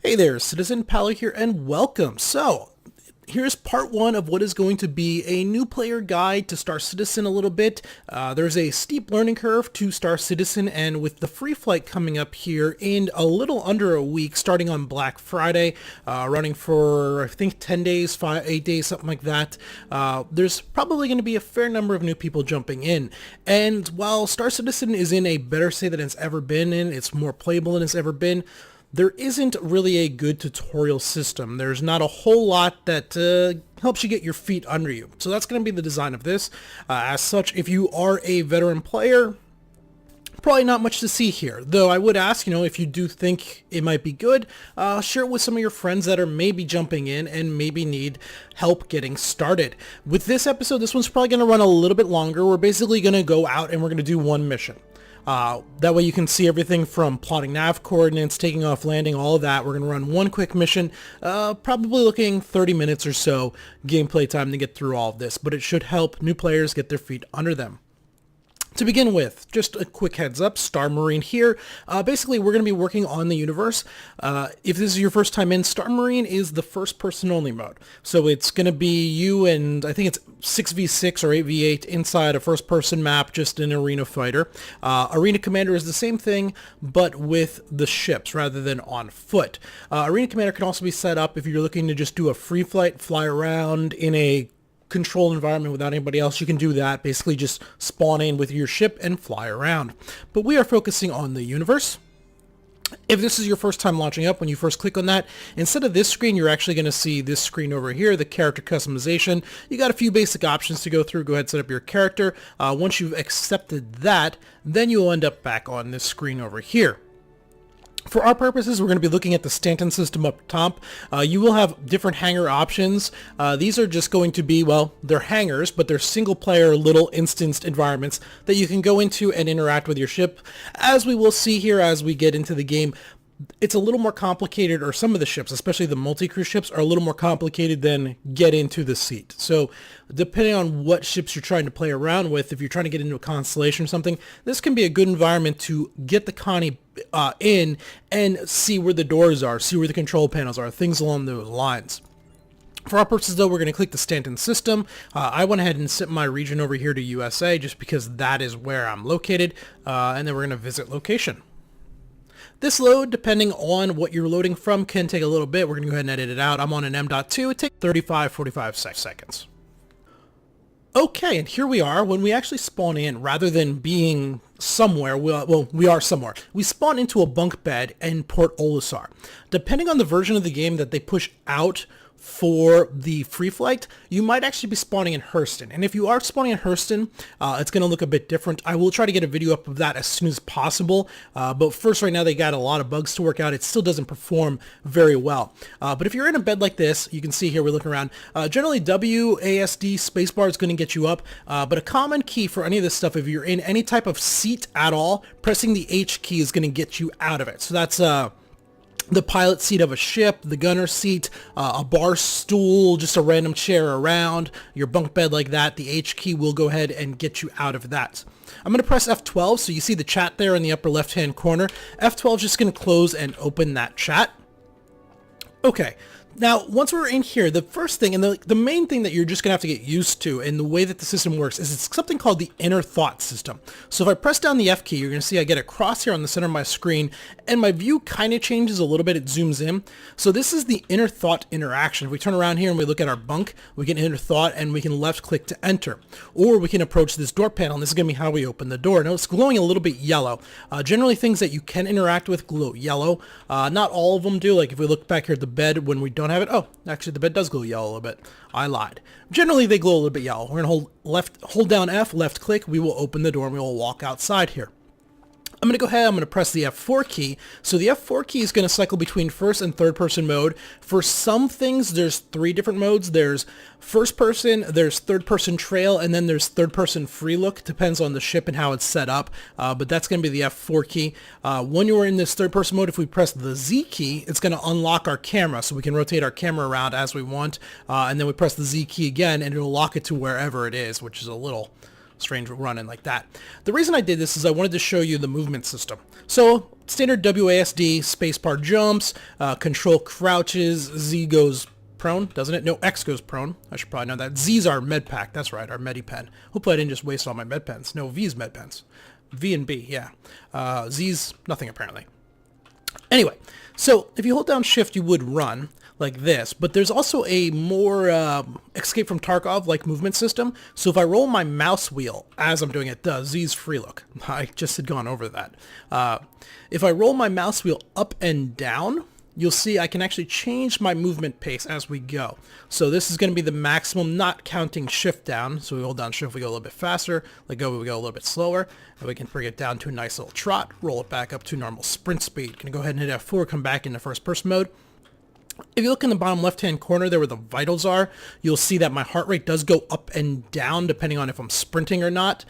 Hey there, Citizen Palo here, and welcome. Here's part one of what is going to be a new player guide to Star Citizen a little bit. There's a steep learning curve to Star Citizen, and with the free flight coming up here in a little under a week, starting on Black Friday, running for, I think, 10 days, 8 days, something like that, there's probably going to be a fair number of new people jumping in. And while Star Citizen is in a better state than it's ever been in, it's more playable than it's ever been, there isn't really a good tutorial system. There's not a whole lot that helps you get your feet under you. So that's going to be the design of this. As such, if you are a veteran player, probably not much to see here. Though I would ask, if you do think it might be good, share it with some of your friends that are maybe jumping in and maybe need help getting started. With this episode, this one's probably going to run a little bit longer. We're basically going to go out and we're going to do one mission. That way you can see everything from plotting nav coordinates, taking off, landing, all of that. We're going to run one quick mission, probably looking 30 minutes or so gameplay time to get through all of this, but it should help new players get their feet under them. To begin with, just a quick heads up, Star Marine here. Basically, we're going to be working on the universe. If this is your first time in, Star Marine is the first person only mode. So it's going to be you and I think it's 6v6 or 8v8 inside a first person map, just an arena fighter. Arena Commander is the same thing, but with the ships rather than on foot. Arena Commander can also be set up if you're looking to just do a free flight, fly around in a controlled environment without anybody else. You can do that. Basically just spawn in with your ship and fly around. But we are focusing on the universe. If this is your first time launching up, when you first click on that, instead of this screen, you're actually going to see this screen over here, the character customization. You got a few basic options to go through. Go ahead and set up your character. Once you've accepted that, then you'll end up back on this screen over here. For our purposes, we're going to be looking at the Stanton system up top. You will have different hangar options. These are just going to be, well, they're hangars, but they're single-player little instanced environments that you can go into and interact with your ship. As we will see here as we get into the game, it's a little more complicated, or some of the ships, especially the multi-crew ships, are a little more complicated than get into the seat. So depending on what ships you're trying to play around with, if you're trying to get into a constellation or something, this can be a good environment to get the Connie in and see where the doors are, see where the control panels are, things along those lines. For our purposes, though, we're going to click the Stanton system. I went ahead and set my region over here to USA just because that is where I'm located, and then we're going to visit location. This load, depending on what you're loading from, can take a little bit. We're going to go ahead and edit it out. I'm on an M.2. It takes 45 seconds. Okay, and here we are. When we actually spawn in, rather than being somewhere, we are somewhere. We spawn into a bunk bed in Port Olisar. Depending on the version of the game that they push out for the free flight, you might actually be spawning in Hurston. And if you are spawning in Hurston, it's going to look a bit different. I will try to get a video up of that as soon as possible. But first, right now, they got a lot of bugs to work out. It still doesn't perform very well. But if you're in a bed like this, you can see here, we're looking around. Generally, WASD spacebar is going to get you up. But a common key for any of this stuff, if you're in any type of seat at all, pressing the H key is going to get you out of it. So that's the pilot seat of a ship, the gunner seat, a bar stool, just a random chair around, your bunk bed like that. The H key will go ahead and get you out of that. I'm going to press F12, so you see the chat there in the upper left-hand corner. F12 is just going to close and open that chat. Okay. Now, once we're in here, the first thing, and the main thing that you're just going to have to get used to in the way that the system works is it's something called the inner thought system. So if I press down the F key, you're going to see I get a cross here on the center of my screen, and my view kind of changes a little bit. It zooms in. So this is the inner thought interaction. If we turn around here and we look at our bunk, we can inner thought, and we can left click to enter. Or we can approach this door panel, and this is going to be how we open the door. Now, it's glowing a little bit yellow. Generally, things that you can interact with glow yellow. Not all of them do. Like if we look back here at the bed when we don't have it. Oh, actually the bed does glow yellow a little bit. I lied. Generally they glow a little bit yellow. We're going to hold down F, left click, we will open the door and we will walk outside here. I'm going to go ahead, I'm going to press the F4 key. So the F4 key is going to cycle between first and third person mode. For some things, there's 3 different modes. There's first person, there's third person trail, and then there's third person free look. Depends on the ship and how it's set up. But that's going to be the F4 key. When you're in this third person mode, if we press the Z key, it's going to unlock our camera. So we can rotate our camera around as we want. And then we press the Z key again, and it'll lock it to wherever it is, which is a little strange running like that. The reason I did this is I wanted to show you the movement system. So standard WASD, spacebar jumps, control crouches, Z goes prone, doesn't it? No, X goes prone. I should probably know that. Z's our med pack. That's right, our medi pen. Hopefully I didn't just waste all my med pens. No, V's med pens. V and B, yeah. Z's, nothing apparently. Anyway, so if you hold down shift, you would run like this, but there's also a more Escape from Tarkov like movement system. So if I roll my mouse wheel as I'm doing it, Z's free look. I just had gone over that. If I roll my mouse wheel up and down, you'll see I can actually change my movement pace as we go. So this is going to be the maximum, not counting shift down. So we hold down shift, we go a little bit faster. Let go, we go a little bit slower. And we can bring it down to a nice little trot, roll it back up to normal sprint speed. Going to go ahead and hit F4, come back into first person mode. If you look in the bottom left-hand corner there where the vitals are, you'll see that my heart rate does go up and down depending on if I'm sprinting or not.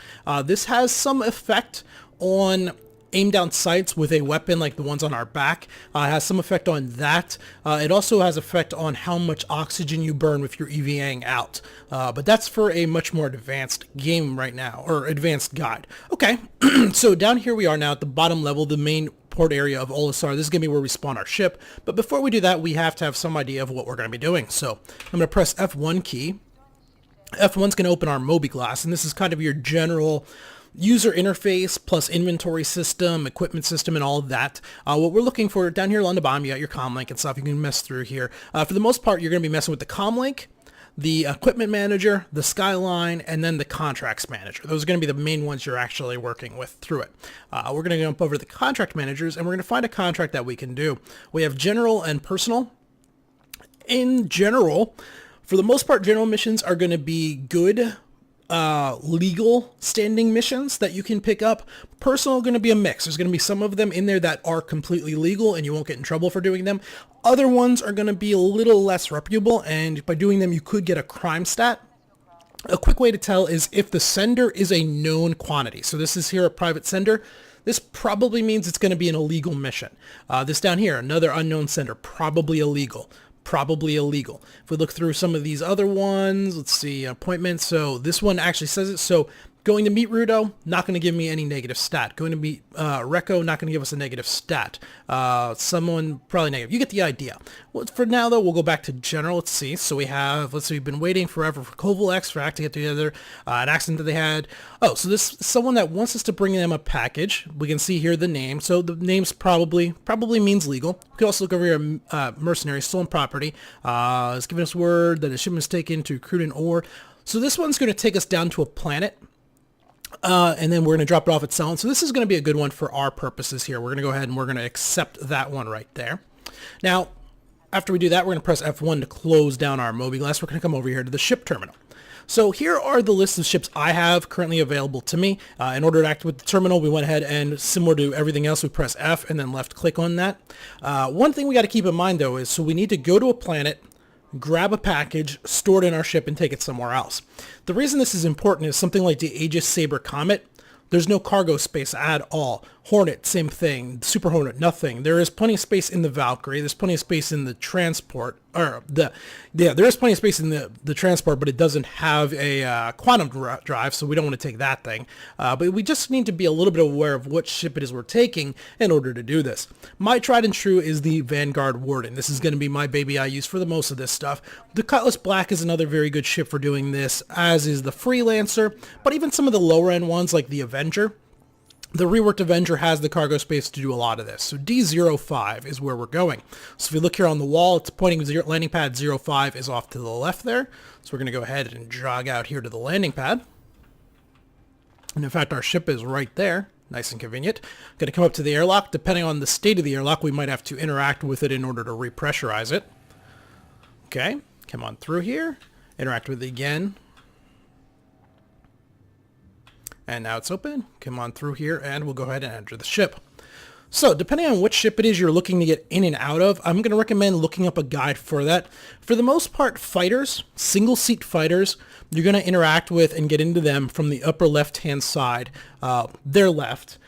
This has some effect on aim down sights with a weapon like the ones on our back. It has some effect on that. It also has effect on how much oxygen you burn if you're EVAing out. But that's for a much more advanced game right now, or advanced guide. Okay, so down here we are now at the bottom level, the main port area of Olisar. This is going to be where we spawn our ship. But before we do that, we have to have some idea of what we're going to be doing. So I'm going to press F1 key. F1's going to open our Moby glass, and this is kind of your general user interface plus inventory system, equipment system, and all of that. What we're looking for down here on the bottom, you got your comm link and stuff you can mess through here. For the most part, you're going to be messing with the comm link, the equipment manager, the skyline, and then the contracts manager. Those are going to be the main ones you're actually working with through it. We're going to jump over to the contract managers, and we're going to find a contract that we can do. We have general and personal. In general, for the most part, general missions are going to be good legal standing missions that you can pick up. Personal going to be a mix. There's going to be some of them in there that are completely legal and you won't get in trouble for doing them. Other ones are going to be a little less reputable, and by doing them you could get a crime stat. A quick way to tell is if the sender is a known quantity. So this is here a private sender. This probably means it's going to be an illegal mission. This down here, another unknown sender, probably illegal. Probably illegal. If we look through some of these other ones, let's see, appointments. So this one actually says it. So going to meet Rudo, not going to give me any negative stat. Going to meet Recco, not going to give us a negative stat. Someone probably negative. You get the idea. Well, for now though, we'll go back to general. Let's see. So we have, let's see, we've been waiting forever for Koval Extract to get together. An accident that they had. Oh, so this someone that wants us to bring them a package. We can see here the name. So the name's probably means legal. We can also look over here, mercenary, stolen property. It's giving us word that a shipment is taken to crude and ore. So this one's going to take us down to a planet. And then we're going to drop it off at Selin. So this is going to be a good one for our purposes here. We're going to go ahead and we're going to accept that one right there. Now, after we do that, we're going to press F1 to close down our Moby glass. We're going to come over here to the ship terminal. So here are the list of ships I have currently available to me. In order to activate the terminal, we went ahead and, similar to everything else, we press F and then left click on that. One thing we got to keep in mind though is, so we need to go to a planet, grab a package, store it in our ship, and take it somewhere else. The reason this is important is something like the Aegis Saber Comet. There's no cargo space at all. Hornet, same thing. Super Hornet, nothing. There is plenty of space in the Valkyrie. There's plenty of space in the transport. There is plenty of space in the transport, but it doesn't have a quantum drive, so we don't want to take that thing. But we just need to be a little bit aware of what ship it is we're taking in order to do this. My tried and true is the Vanguard Warden. This is going to be my baby I use for the most of this stuff. The Cutlass Black is another very good ship for doing this, as is the Freelancer, but even some of the lower end ones like the Avenger. The reworked Avenger has the cargo space to do a lot of this. So D05 is where we're going. So if you look here on the wall, it's pointing landing pad 05 is off to the left there. So we're going to go ahead and jog out here to the landing pad. And in fact, our ship is right there. Nice and convenient. Going to come up to the airlock. Depending on the state of the airlock, we might have to interact with it in order to repressurize it. Okay, come on through here. Interact with it again. And now it's open. Come on through here and we'll go ahead and enter the ship. So depending on which ship it is you're looking to get in and out of, I'm going to recommend looking up a guide for that. For the most part, fighters, single seat fighters, you're going to interact with and get into them from the upper left hand side, their left.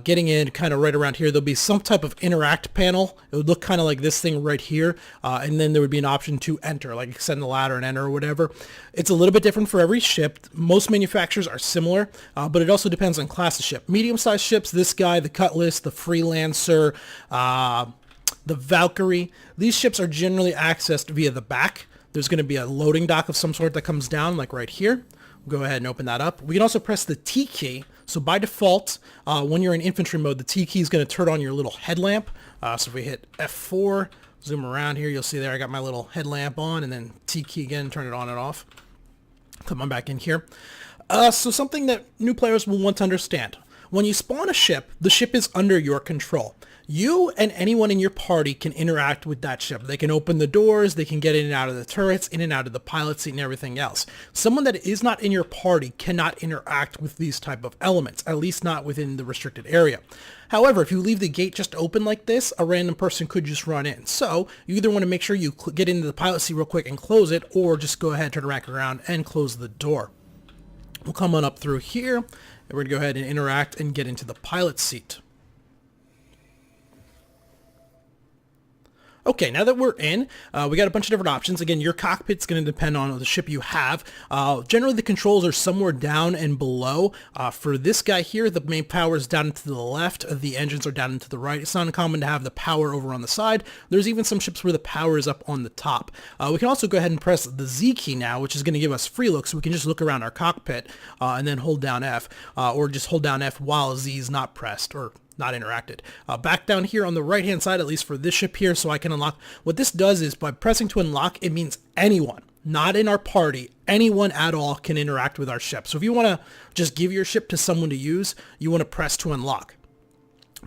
Getting in kind of right around here, there'll be some type of interact panel. It would look kind of like this thing right here. And then there would be an option to enter, like extend the ladder and enter or whatever. It's a little bit different for every ship. Most manufacturers are similar, but it also depends on class of ship. Medium-sized ships, this guy, the Cutlass, the Freelancer, the Valkyrie, these ships are generally accessed via the back. There's going to be a loading dock of some sort that comes down, like right here. We'll go ahead and open that up. We can also press the T key. So by default, when you're in infantry mode, the T key is going to turn on your little headlamp. So if we hit F4, zoom around here, you'll see there I got my little headlamp on, and then T key again, turn it on and off. Come on back in here. So something that new players will want to understand. When you spawn a ship, the ship is under your control. You and anyone in your party can interact with that ship. They can open the doors, they can get in and out of the turrets, in and out of the pilot seat and everything else. Someone that is not in your party cannot interact with these type of elements, at least not within the restricted area. However, if you leave the gate just open like this, a random person could just run in. So you either want to make sure you get into the pilot seat real quick and close it, or just go ahead, turn the rack around and close the door. We'll come on up through here, and we're going to go ahead and interact and get into the pilot seat. Okay, now that we're in, we got a bunch of different options. Again, your cockpit's going to depend on the ship you have. Generally, the controls are somewhere down and below. For this guy here, the main power is down to the left. The engines are down and to the right. It's not uncommon to have the power over on the side. There's even some ships where the power is up on the top. We can also go ahead and press the Z key now, which is going to give us free look, so we can just look around our cockpit and then hold down F, or just hold down F while Z is not pressed, or not interacted. Back down here on the right hand side, at least for this ship here, so I can unlock. What this does is by pressing to unlock, it means anyone, not in our party, anyone at all can interact with our ship. So if you want to just give your ship to someone to use, you want to press to unlock.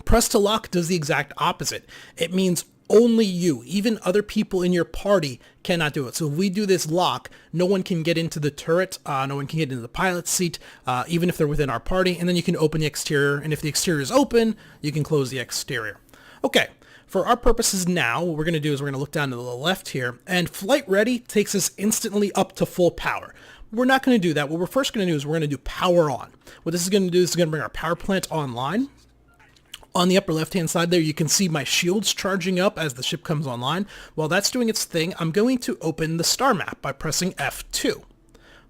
Press to lock does the exact opposite. It means only you, even other people in your party cannot do it. So if we do this lock, no one can get into the turret, no one can get into the pilot seat, even if they're within our party, and then you can open the exterior, and if the exterior is open, you can close the exterior. Okay, for our purposes now, what we're going to do is we're going to look down to the left here, and flight ready takes us instantly up to full power. We're not going to do that. What we're first going to do is we're going to do power on. What this is going to do is it's going to bring our power plant online. On the upper left-hand side there, you can see my shields charging up as the ship comes online. While that's doing its thing, I'm going to open the star map by pressing F2.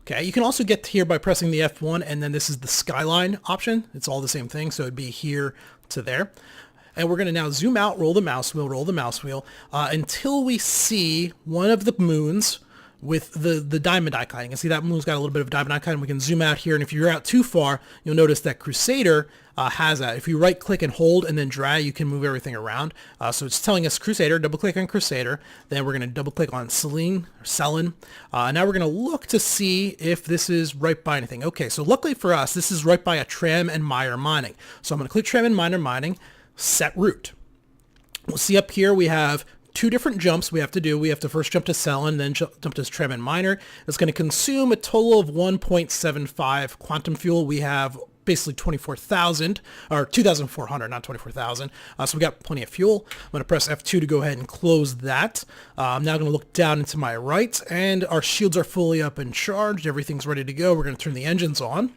Okay, you can also get here by pressing the F1, and then this is the skyline option. It's all the same thing, so it'd be here to there. And we're going to now zoom out, roll the mouse wheel, until we see one of the moons with the diamond icon. You can see that moon's got a little bit of a diamond icon. We can zoom out here, and if you're out too far, you'll notice that Crusader has that. If you right click and hold and then drag, you can move everything around. So it's telling us Crusader, double click on Crusader, then we're going to double click on Selene, or Selen. Now we're going to look to see if this is right by anything. Okay, so luckily for us, this is right by a Tram and Miner mining. So I'm going to click Tram and Miner mining, set route. We'll see up here we have two different jumps we have to do. We have to first jump to Selen, then jump to Tram and Miner. It's going to consume a total of 1.75 quantum fuel. We have basically 24,000, or 2,400, not 24,000. So we got plenty of fuel. I'm going to press F2 to go ahead and close that. I'm now going to look down into my right, and our shields are fully up and charged. Everything's ready to go. We're going to turn the engines on.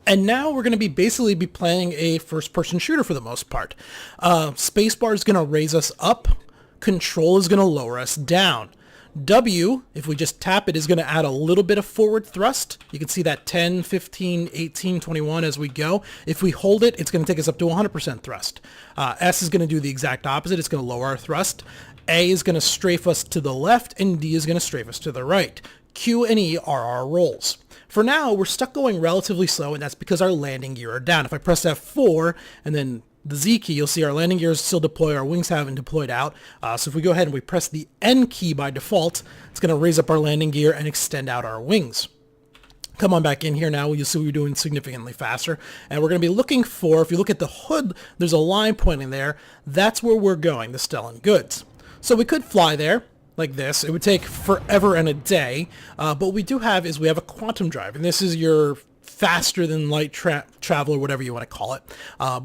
And now we're going to basically be playing a first-person shooter for the most part. Spacebar is going to raise us up. Control is going to lower us down. W, if we just tap it, is going to add a little bit of forward thrust. You can see that 10, 15, 18, 21 as we go. If we hold it, it's going to take us up to 100% thrust. S is going to do the exact opposite. It's going to lower our thrust. A is going to strafe us to the left, and D is going to strafe us to the right. Q and E are our rolls. For now, we're stuck going relatively slow, and that's because our landing gear are down. If I press F4 and then the Z key, you'll see our landing gears still deploy, our wings haven't deployed out. So if we go ahead and we press the N key by default, it's going to raise up our landing gear and extend out our wings. Come on back in here now, you'll see we're doing significantly faster. And we're going to be looking for, if you look at the hood, there's a line pointing there. That's where we're going, the Stellan Goods. So we could fly there like this. It would take forever and a day. But what we do have is we have a quantum drive, and this is your faster than light travel, or whatever you want to call it.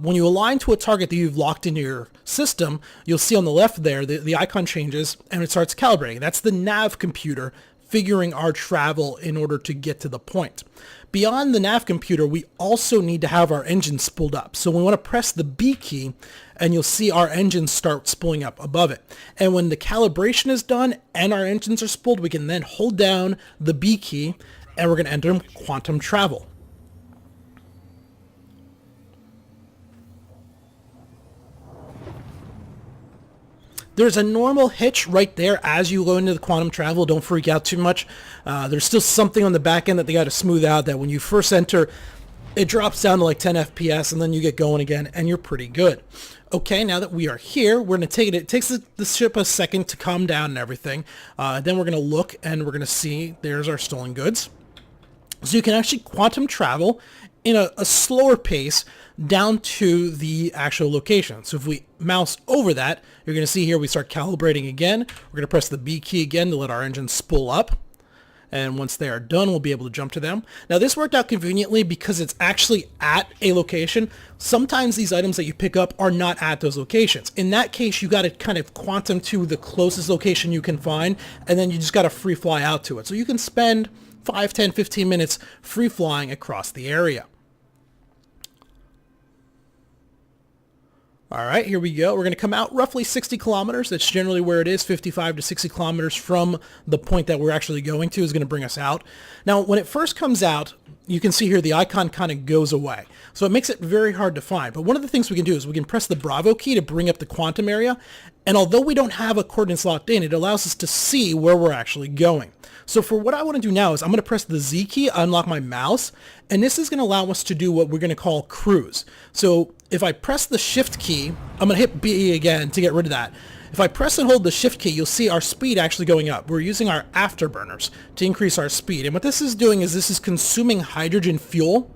When you align to a target that you've locked into your system, you'll see on the left there, the icon changes and it starts calibrating. That's the nav computer configuring our travel in order to get to the point. Beyond the nav computer, we also need to have our engine spooled up. So we want to press the B key and you'll see our engines start spooling up above it. And when the calibration is done and our engines are spooled, we can then hold down the B key and we're going to enter quantum travel. There's a normal hitch right there as you go into the quantum travel. Don't freak out too much. There's still something on the back end that they got to smooth out, that when you first enter, it drops down to like 10 FPS and then you get going again and you're pretty good. Okay, now that we are here, we're going to take it. It takes the ship a second to calm down and everything. Then we're going to look and we're going to see there's our stolen goods. So you can actually quantum travel in a slower pace down to the actual location. So if we mouse over that, you're going to see here we start calibrating again. We're going to press the B key again to let our engines spool up. And once they are done, we'll be able to jump to them. Now this worked out conveniently because it's actually at a location. Sometimes these items that you pick up are not at those locations. In that case, you got to kind of quantum to the closest location you can find, and then you just got to free fly out to it. So you can spend 5, 10, 15 minutes free flying across the area. All right, here we go. We're going to come out roughly 60 kilometers. That's generally where it is. 55 to 60 kilometers from the point that we're actually going to is going to bring us out. Now, when it first comes out, you can see here the icon kind of goes away. So it makes it very hard to find. But one of the things we can do is we can press the Bravo key to bring up the quantum area. And although we don't have a coordinates locked in, it allows us to see where we're actually going. So for what I want to do now is I'm going to press the Z key, unlock my mouse, and this is going to allow us to do what we're going to call cruise. So if I press the shift key, I'm going to hit B again to get rid of that. If I press and hold the shift key, you'll see our speed actually going up. We're using our afterburners to increase our speed. And what this is doing is this is consuming hydrogen fuel.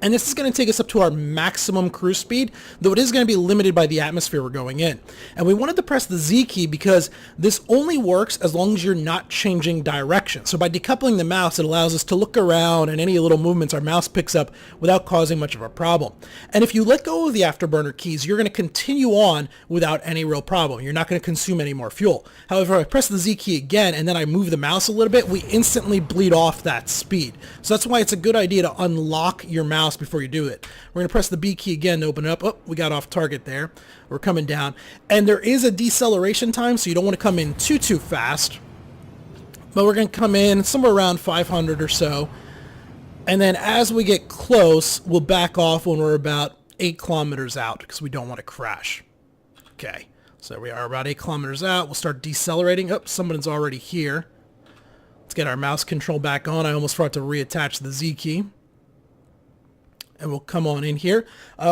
And this is going to take us up to our maximum cruise speed, though it is going to be limited by the atmosphere we're going in. And we wanted to press the Z key because this only works as long as you're not changing direction. So by decoupling the mouse, it allows us to look around, and any little movements our mouse picks up without causing much of a problem. And if you let go of the afterburner keys, you're going to continue on without any real problem. You're not going to consume any more fuel. However, if I press the Z key again and then I move the mouse a little bit, we instantly bleed off that speed. So that's why it's a good idea to unlock your mouse before you do it. We're going to press the B key again to open it up. Oh, we got off target there. We're coming down. And there is a deceleration time, so you don't want to come in too fast. But we're going to come in somewhere around 500 or so. And then as we get close, we'll back off when we're about 8 kilometers out because we don't want to crash. Okay, so we are about 8 kilometers out. We'll start decelerating. Oh, someone's already here. Let's get our mouse control back on. I almost forgot to reattach the Z key. And we'll come on in here.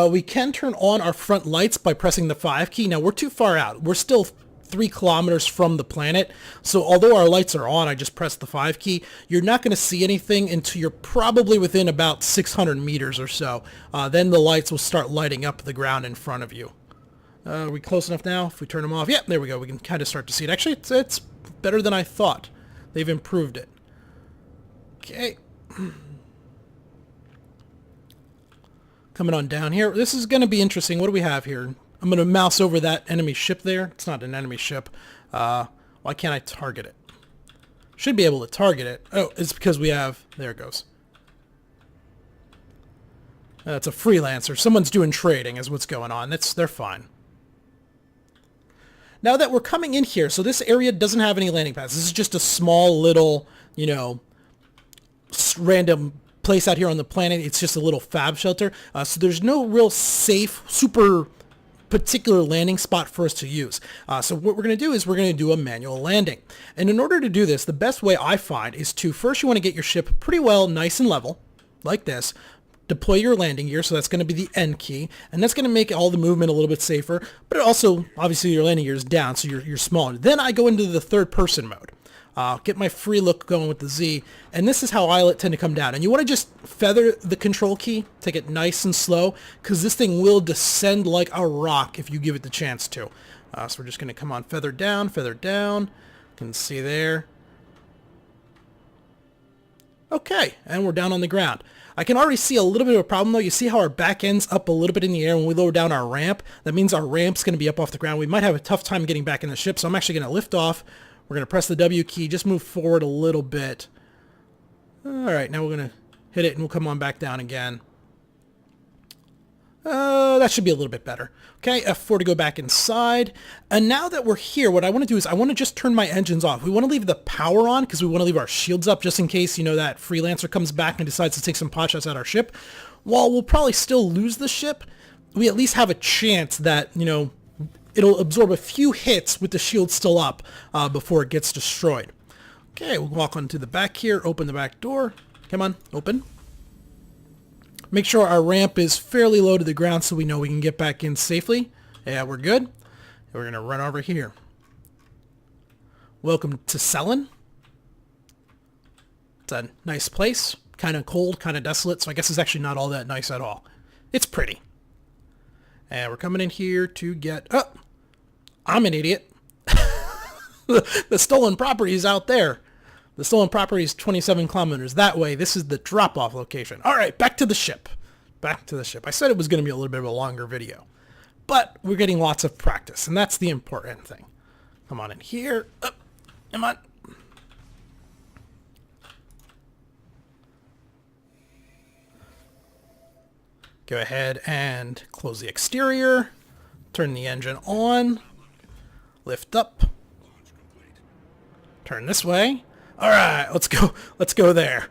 We can turn on our front lights by pressing the 5 key. Now, we're too far out. We're still 3 kilometers from the planet. So although our lights are on, I just pressed the 5 key. You're not going to see anything until you're probably within about 600 meters or so. Then the lights will start lighting up the ground in front of you. Are we close enough now? If we turn them off, yeah, there we go. We can kind of start to see it. Actually, it's better than I thought. They've improved it. Okay. Coming on down here. This is going to be interesting. What do we have here? I'm going to mouse over that enemy ship there. It's not an enemy ship. Why can't I target it? Should be able to target it. Oh, it's because we have... There it goes. That's a freelancer. Someone's doing trading is what's going on. They're fine. Now that we're coming in here, so this area doesn't have any landing pads. This is just a small little, random place out here on the planet. It's just a little fab shelter. So there's no real safe, super particular landing spot for us to use. So what we're going to do is we're going to do a manual landing. And in order to do this, the best way I find is to first you want to get your ship pretty well nice and level, like this. Deploy your landing gear, so that's going to be the N key, and that's going to make all the movement a little bit safer, but also, obviously, your landing gear is down, so you're smaller. Then I go into the third-person mode. Get my free look going with the Z, and this is how I tend to come down. And you want to just feather the control key, take it nice and slow, because this thing will descend like a rock if you give it the chance to. So we're just going to come on, feather down, you can see there. Okay, and we're down on the ground. I can already see a little bit of a problem though. You see how our back end's up a little bit in the air when we lower down our ramp? That means our ramp's going to be up off the ground. We might have a tough time getting back in the ship, so I'm actually going to lift off. We're going to press the W key, just move forward a little bit. All right, now we're going to hit it and we'll come on back down again. That should be a little bit better. Okay, F4 to go back inside. And now that we're here, what I want to do is I want to just turn my engines off. We want to leave the power on because we want to leave our shields up just in case, you know, that freelancer comes back and decides to take some pot shots at our ship. While we'll probably still lose the ship, we at least have a chance that, you know, it'll absorb a few hits with the shield still up before it gets destroyed. Okay, we'll walk onto the back here, open the back door. Come on, open. Make sure our ramp is fairly low to the ground so we know we can get back in safely. Yeah, we're good. We're going to run over here. Welcome to Selin. It's a nice place. Kind of cold, kind of desolate, so I guess it's actually not all that nice at all. It's pretty. And we're coming in here to get... Oh! I'm an idiot. The stolen property is out there. The stolen property is 27 kilometers that way. This is the drop-off location. All right, back to the ship. Back to the ship. I said it was going to be a little bit of a longer video. But we're getting lots of practice, and that's the important thing. Come on in here. Come on. Go ahead and close the exterior. Turn the engine on. Lift up. Turn this way. All right, let's go. Let's go there.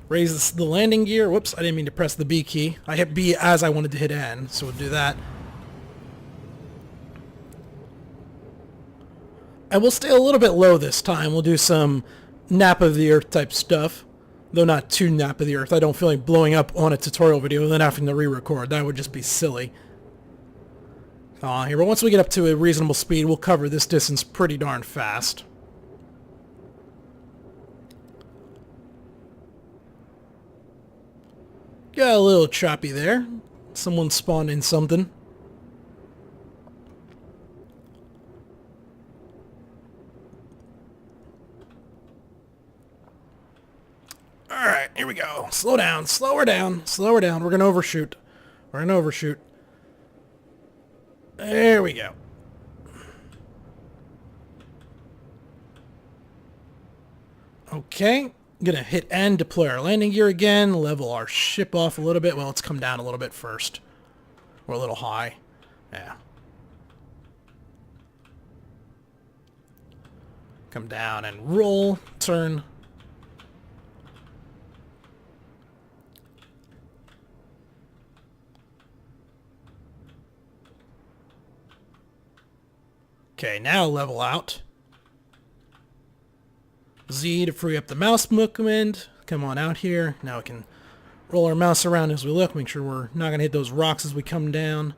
Raise the landing gear. Whoops, I didn't mean to press the B key. I hit B as I wanted to hit N, so we'll do that. And we'll stay a little bit low this time. We'll do some nap of the earth type stuff. Though not too nap of the earth. I don't feel like blowing up on a tutorial video and then having to re-record. That would just be silly. Here, but once we get up to a reasonable speed, we'll cover this distance pretty darn fast. Got a little choppy there. Someone spawned in something. Alright, here we go. Slow down, slow her down, slow her down. We're going to overshoot. We're going to overshoot. There we go. Okay, gonna hit N, deploy our landing gear again, level our ship off a little bit. Well, let's come down a little bit first. We're a little high. Yeah. Come down and roll, turn. Okay, now level out. Z to free up the mouse movement. Come on out here. Now we can roll our mouse around as we look. Make sure we're not going to hit those rocks as we come down.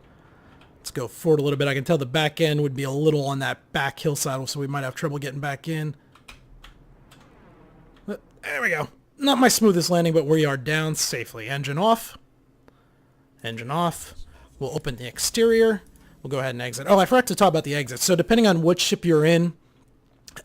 Let's go forward a little bit. I can tell the back end would be a little on that back hillside, so we might have trouble getting back in. But there we go. Not my smoothest landing, but we are down safely. Engine off. Engine off. We'll open the exterior. We'll go ahead and exit. Oh, I forgot to talk about the exits. So depending on which ship you're in,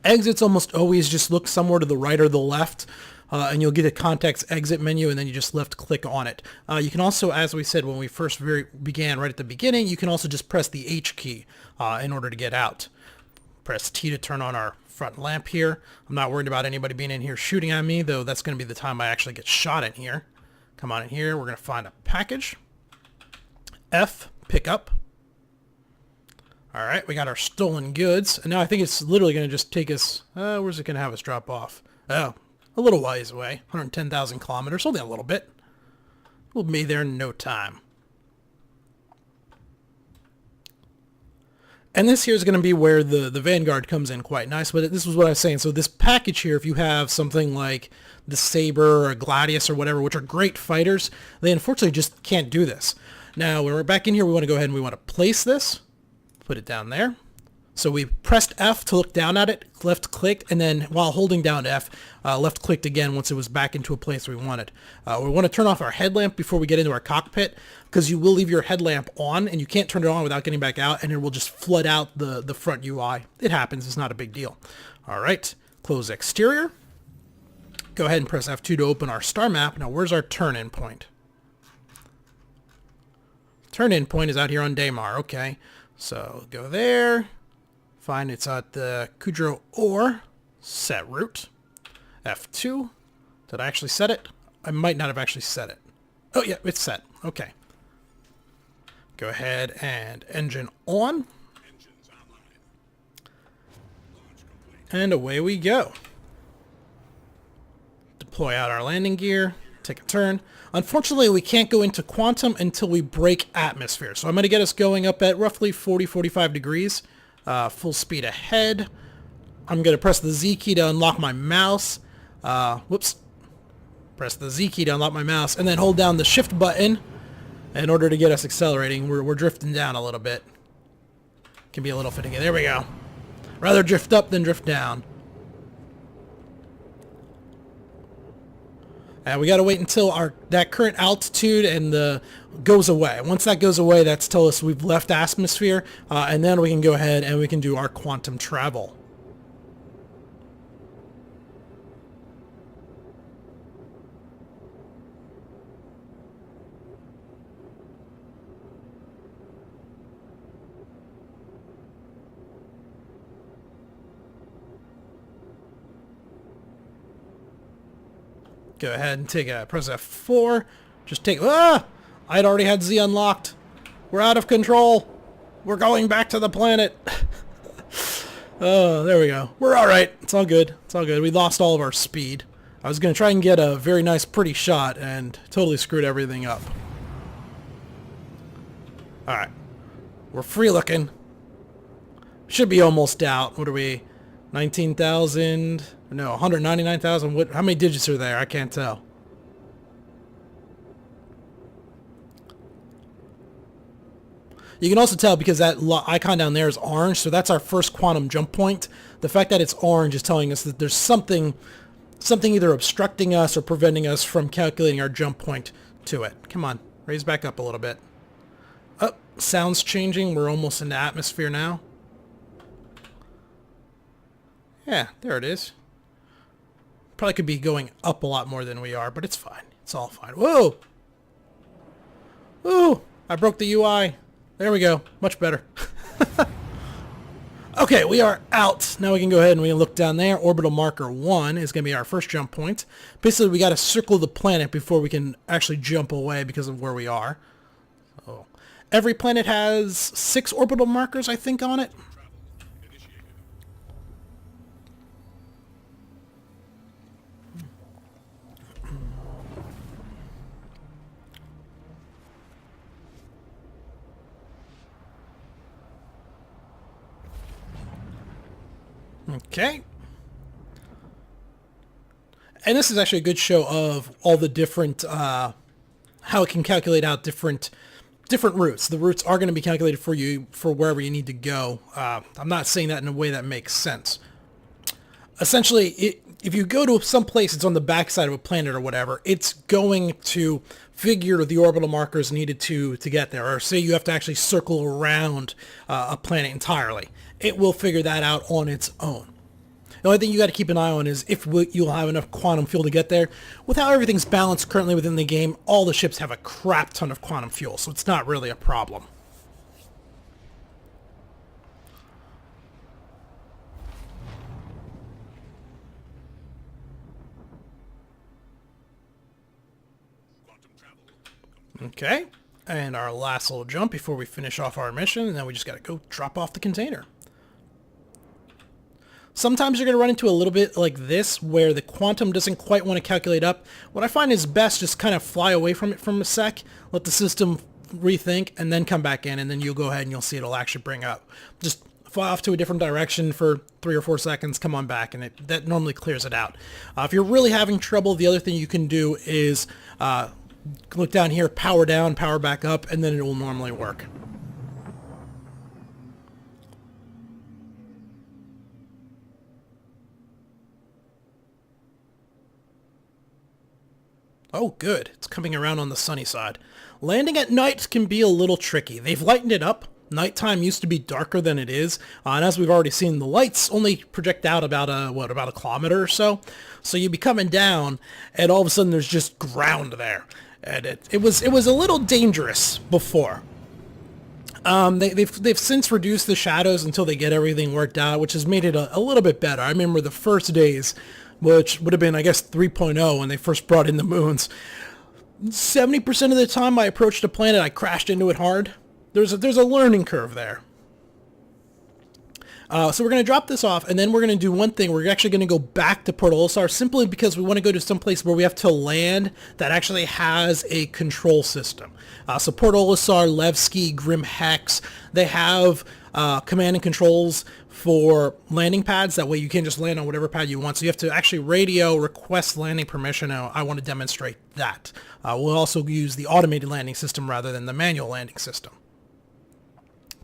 exits almost always just look somewhere to the right or the left, and you'll get a context exit menu, and then you just left click on it. You can also, as we said when we first began right at the beginning, you can also just press the H key in order to get out. Press T to turn on our front lamp here. I'm not worried about anybody being in here shooting at me, though that's going to be the time I actually get shot in here. Come on in here. We're going to find a package. F, pick up. All right, we got our stolen goods, and now I think it's literally going to just take us, where's it going to have us drop off? Oh, a little ways away, 110,000 kilometers, only a little bit. We'll be there in no time. And this here is going to be where the Vanguard comes in quite nice, but this was what I was saying. So this package here, if you have something like the Saber or a Gladius or whatever, which are great fighters, they unfortunately just can't do this. Now, when we're back in here, we want to go ahead and we want to place this. Put it down there. So we pressed F to look down at it, left clicked, and then while holding down F, left clicked again once it was back into a place we wanted. We want to turn off our headlamp before we get into our cockpit, because you will leave your headlamp on and you can't turn it on without getting back out, and it will just flood out the front UI. It happens, it's not a big deal. All right, close exterior. Go ahead and press F2 to open our star map. Now where's our turn-in point? Turn-in point is out here on Daymar, okay. So go there, Fine, it's at the Kudro ore. Set route. F2. Did I actually set it? I might not have actually set it. Oh yeah, it's set. Okay. Go ahead and engine on. And away we go. Deploy out our landing gear. Take a turn. Unfortunately, we can't go into quantum until we break atmosphere. So I'm going to get us going up at roughly 40-45 degrees. Full speed ahead. I'm going to press the Z key to unlock my mouse. Whoops. Press the Z key to unlock my mouse, and then hold down the shift button in order to get us accelerating. We're drifting down a little bit. Can be a little finicky. There we go. Rather drift up than drift down. And we got to wait until that current altitude and goes away. Once that goes away, that's tell us we've left atmosphere, and then we can go ahead and we can do our quantum travel. Go ahead and press F4. Just take, I'd already had Z unlocked. We're out of control. We're going back to the planet. Oh, there we go. We're all right. It's all good. It's all good. We lost all of our speed. I was going to try and get a very nice, pretty shot and totally screwed everything up. All right. We're free looking. Should be almost out. What are we? 19,000? No, 199,000. What? How many digits are there? I can't tell. You can also tell because that icon down there is orange, so that's our first quantum jump point. The fact that it's orange is telling us that there's something either obstructing us or preventing us from calculating our jump point to it. Come on, raise back up a little bit. Oh, sound's changing. We're almost in the atmosphere now. Yeah, there it is. Probably could be going up a lot more than we are, but it's fine. It's all fine. Whoa! Ooh! I broke the UI. There we go. Much better. Okay, we are out. Now we can go ahead and we can look down there. Orbital marker 1 is going to be our first jump point. Basically, we got to circle the planet before we can actually jump away because of where we are. So, every planet has 6 orbital markers, I think, on it. Okay. And this is actually a good show of all the different, how it can calculate out different routes. The routes are going to be calculated for you for wherever you need to go. I'm not saying that in a way that makes sense. Essentially, if you go to some place that's on the backside of a planet or whatever, it's going to figure the orbital markers needed to get there. Or say you have to actually circle around a planet entirely. It will figure that out on its own. The only thing you got to keep an eye on is if you'll have enough quantum fuel to get there. With how everything's balanced currently within the game, all the ships have a crap ton of quantum fuel, so it's not really a problem. Okay, and our last little jump before we finish off our mission, and then we just got to go drop off the container. Sometimes you're going to run into a little bit like this, where the quantum doesn't quite want to calculate up. What I find is best just kind of fly away from it for a sec, let the system rethink, and then come back in, and then you'll go ahead and you'll see it'll actually bring up. Just fly off to a different direction for 3 or 4 seconds, come on back, and that normally clears it out. If you're really having trouble, the other thing you can do is look down here, power down, power back up, and then it will normally work. Oh, good. It's coming around on the sunny side. Landing at night can be a little tricky. They've lightened it up. Nighttime used to be darker than it is, and as we've already seen, the lights only project out about a kilometer or so. So you'd be coming down, and all of a sudden there's just ground there, and it was a little dangerous before. They've since reduced the shadows until they get everything worked out, which has made it a little bit better. I remember the first days, which would have been, I guess, 3.0 when they first brought in the moons. 70% of the time I approached a planet, I crashed into it hard. There's a learning curve there. So we're going to drop this off, and then we're going to do one thing. We're actually going to go back to Port Olisar simply because we want to go to some place where we have to land that actually has a control system. So Port Olisar, Levski, Grim Hex, they have command and controls for landing pads. That way you can't just land on whatever pad you want. So you have to actually radio request landing permission. I want to demonstrate that. We'll also use the automated landing system rather than the manual landing system.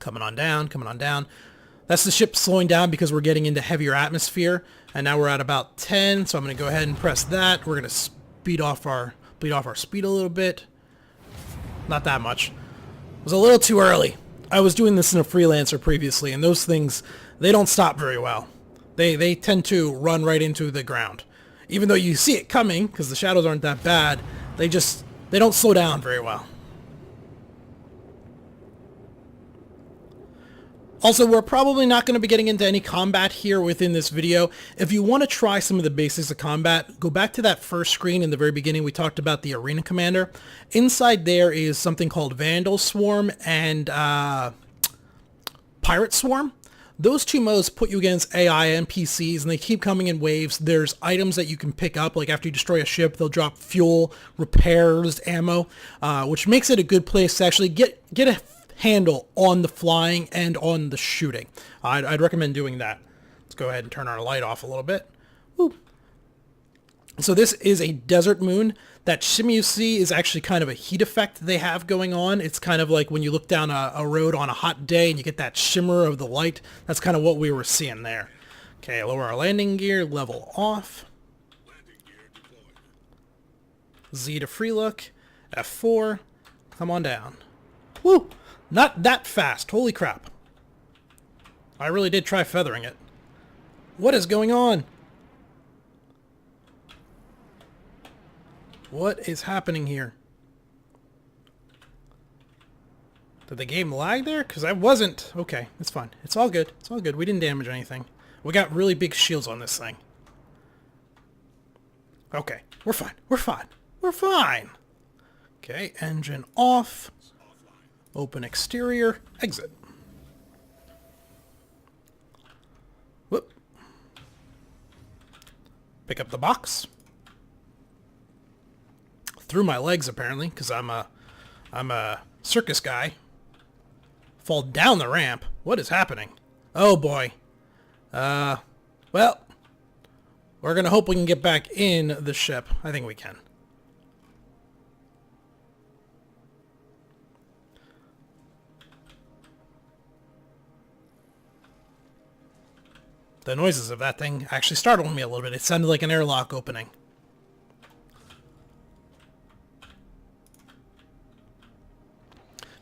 Coming on down, coming on down. That's the ship slowing down because we're getting into heavier atmosphere, and now we're at about 10, so I'm going to go ahead and press that. We're going to speed off our speed a little bit. Not that much. It was a little too early. I was doing this in a freelancer previously, and those things, they don't stop very well. They tend to run right into the ground. Even though you see it coming, because the shadows aren't that bad, they don't slow down very well. Also, we're probably not going to be getting into any combat here within this video. If you want to try some of the basics of combat, go back to that first screen in the very beginning. We talked about the Arena Commander. Inside there is something called Vandal Swarm and Pirate Swarm. Those two modes put you against AI NPCs, and they keep coming in waves. There's items that you can pick up, like after you destroy a ship, they'll drop fuel, repairs, ammo, which makes it a good place to actually get a handle on the flying and on the shooting. I'd recommend doing that. Let's go ahead and turn our light off a little bit. Woo. So this is a desert moon. That shimmy you see is actually kind of a heat effect they have going on. It's kind of like when you look down a road on a hot day and you get that shimmer of the light. That's kind of what we were seeing there. Okay, lower our landing gear, level off. Z to free look, F4, come on down. Woo! Not that fast. Holy crap. I really did try feathering it. What is going on? What is happening here? Did the game lag there? Because I wasn't... Okay, it's fine. It's all good. It's all good. We didn't damage anything. We got really big shields on this thing. Okay, we're fine. We're fine. We're fine. Okay, engine off. Open exterior, exit. Whoop. Pick up the box. Through my legs apparently, because I'm a circus guy. Fall down the ramp. What is happening? Oh boy. Well, we're gonna hope we can get back in the ship. I think we can. The noises of that thing actually startled me a little bit. It sounded like an airlock opening.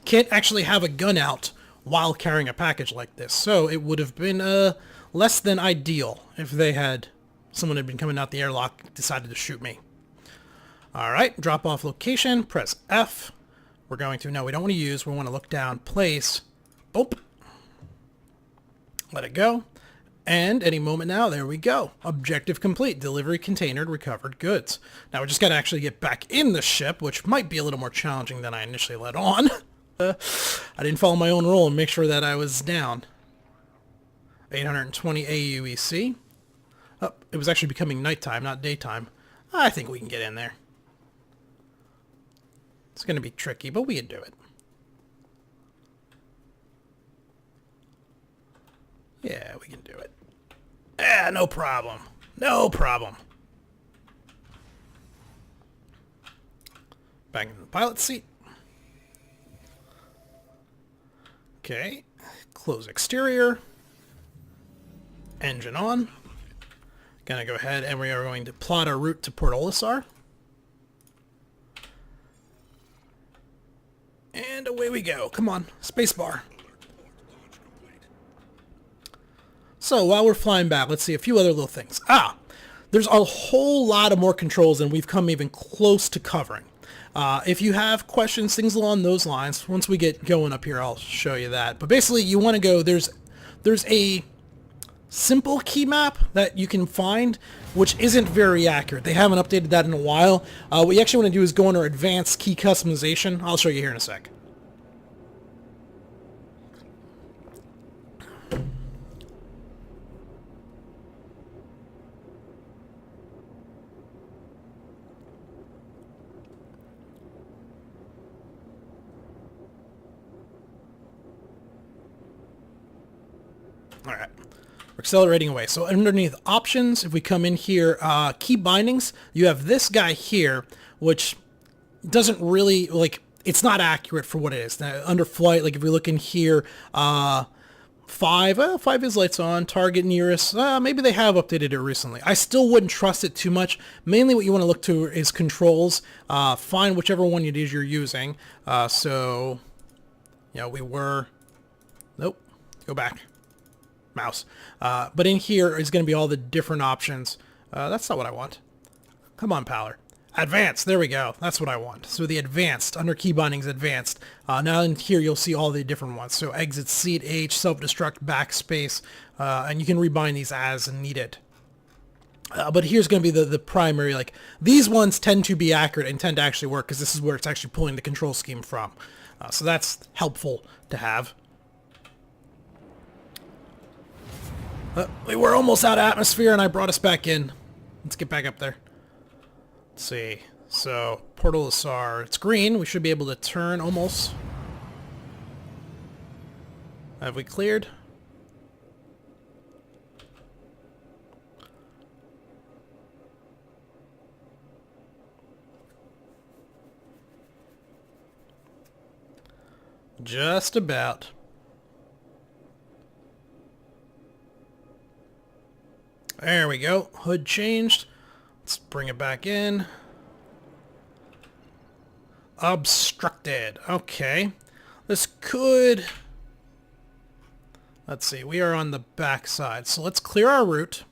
Can't actually have a gun out while carrying a package like this, so it would have been less than ideal if someone had been coming out the airlock, decided to shoot me. Alright, drop off location, press F. We're going to, no, we don't want to use, we want to look down, place, boop. Let it go. And any moment now, there we go. Objective complete. Delivery container, recovered goods. Now we just got to actually get back in the ship, which might be a little more challenging than I initially let on. I didn't follow my own rule and make sure that I was down. 820 AUEC. Oh, it was actually becoming nighttime, not daytime. I think we can get in there. It's going to be tricky, but we can do it. Yeah, we can do it. Yeah, no problem. No problem. Back in the pilot seat. Okay. Close exterior. Engine on. Gonna go ahead and we are going to plot our route to Port Olisar. And away we go. Come on. Spacebar. So while we're flying back, let's see a few other little things. There's a whole lot of more controls than we've come even close to covering. If you have questions, things along those lines, once we get going up here, I'll show you that. But basically, you want to go, there's a simple key map that you can find, which isn't very accurate. They haven't updated that in a while. What you actually want to do is go under advanced key customization. I'll show you here in a sec. All right. We're accelerating away. So underneath options, if we come in here, key bindings, you have this guy here, which doesn't really, like, it's not accurate for what it is. Now, under flight, like if we look in here, 5 is lights on, target nearest, maybe they have updated it recently. I still wouldn't trust it too much. Mainly what you want to look to is controls. Find whichever one it is you're using. So, you know, we were, nope, go back. Mouse. But in here is going to be all the different options. That's not what I want. Come on, Paler. Advanced. There we go. That's what I want. So the advanced, under key bindings, advanced. Now in here you'll see all the different ones. So exit, seat, H, self-destruct, backspace, and you can rebind these as needed. But here's going to be the primary, like, these ones tend to be accurate and tend to actually work because this is where it's actually pulling the control scheme from. So that's helpful to have. We were almost out of atmosphere and I brought us back in. Let's get back up there. Let's see. So, Portal Asar. It's green. We should be able to turn almost. Have we cleared? Just about. There we go. Hood changed. Let's bring it back in. Obstructed. Okay. This could... Let's see. We are on the back side. So let's clear our route.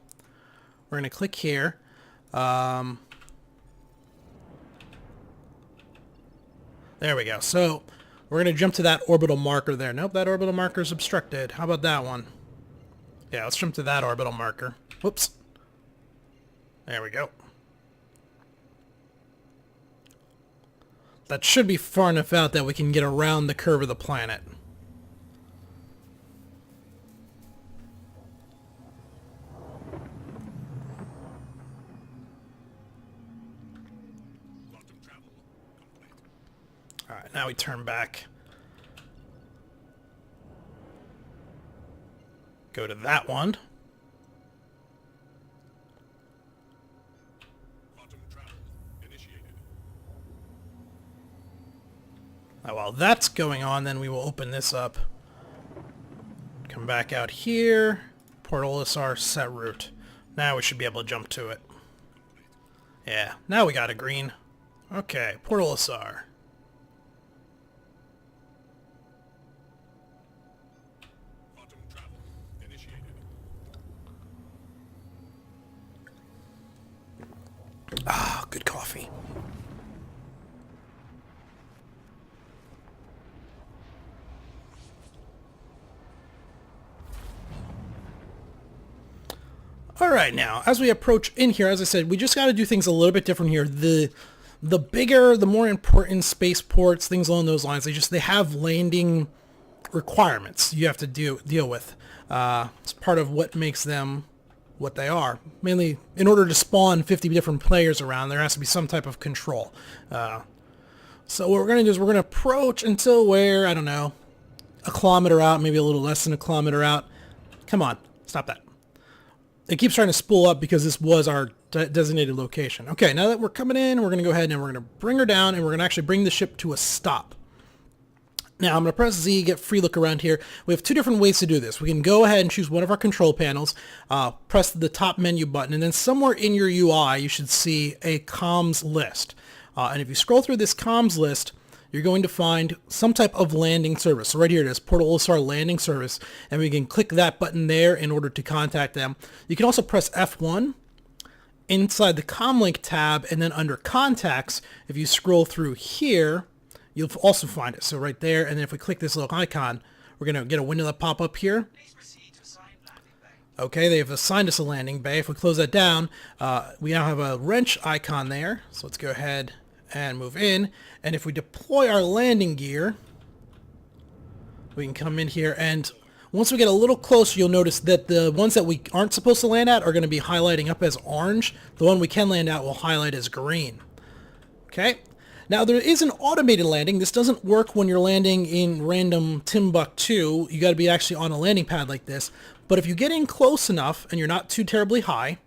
We're going to click here. There we go. So we're going to jump to that orbital marker there. Nope, that orbital marker is obstructed. How about that one? Yeah, let's jump to that orbital marker. Whoops. There we go. That should be far enough out that we can get around the curve of the planet. Alright, now we turn back. Go to that one. Now, while that's going on, then we will open this up. Come back out here. Portal Asar set route. Now we should be able to jump to it. Yeah, now we got a green. Okay, Portal Asar. Ah, good coffee. All right, now, as we approach in here, as I said, we just got to do things a little bit different here. The bigger, the more important spaceports, things along those lines, they have landing requirements you have to deal with. It's part of what makes them what they are. Mainly, in order to spawn 50 different players around, there has to be some type of control. So what we're going to do is we're going to approach until we're, I don't know, a kilometer out, maybe a little less than a kilometer out. Come on, stop that. It keeps trying to spool up because this was our designated location. Okay, now that we're coming in, we're going to go ahead and we're going to bring her down and we're going to actually bring the ship to a stop. Now I'm going to press Z, get free look around here. We have two different ways to do this. We can go ahead and choose one of our control panels, press the top menu button, and then somewhere in your UI you should see a comms list. And if you scroll through this comms list, you're going to find some type of landing service. So right here it is, Portal Asar landing service, and we can click that button there in order to contact them. You can also press F1 inside the Comlink tab, and then under Contacts, if you scroll through here, you'll also find it. So right there, and then if we click this little icon, we're going to get a window that pop up here. Okay, they have assigned us a landing bay. If we close that down, we now have a wrench icon there. So let's go ahead and move in. And if we deploy our landing gear, we can come in here, and once we get a little closer, you'll notice that the ones that we aren't supposed to land at are going to be highlighting up as orange. The one we can land at will highlight as green. Okay. Now there is an automated landing. This doesn't work when you're landing in random Timbuktu. You got to be actually on a landing pad like this. But if you get in close enough and you're not too terribly high,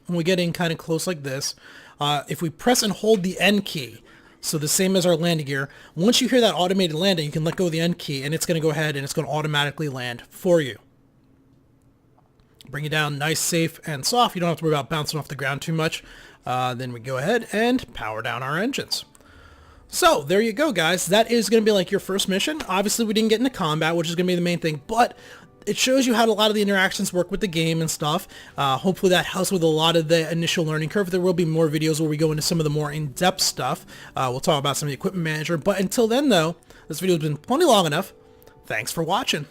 when we get in kind of close like this, if we press and hold the N key, so the same as our landing gear, once you hear that automated landing, you can let go of the N key and it's going to go ahead and it's going to automatically land for you. Bring it down nice, safe, and soft. You don't have to worry about bouncing off the ground too much. Then we go ahead and power down our engines. So there you go, guys. That is going to be like your first mission. Obviously, we didn't get into combat, which is going to be the main thing, but it shows you how a lot of the interactions work with the game and stuff. Hopefully that helps with a lot of the initial learning curve. There will be more videos where we go into some of the more in-depth stuff. We'll talk about some of the equipment manager. But until then, though, this video has been plenty long enough. Thanks for watching.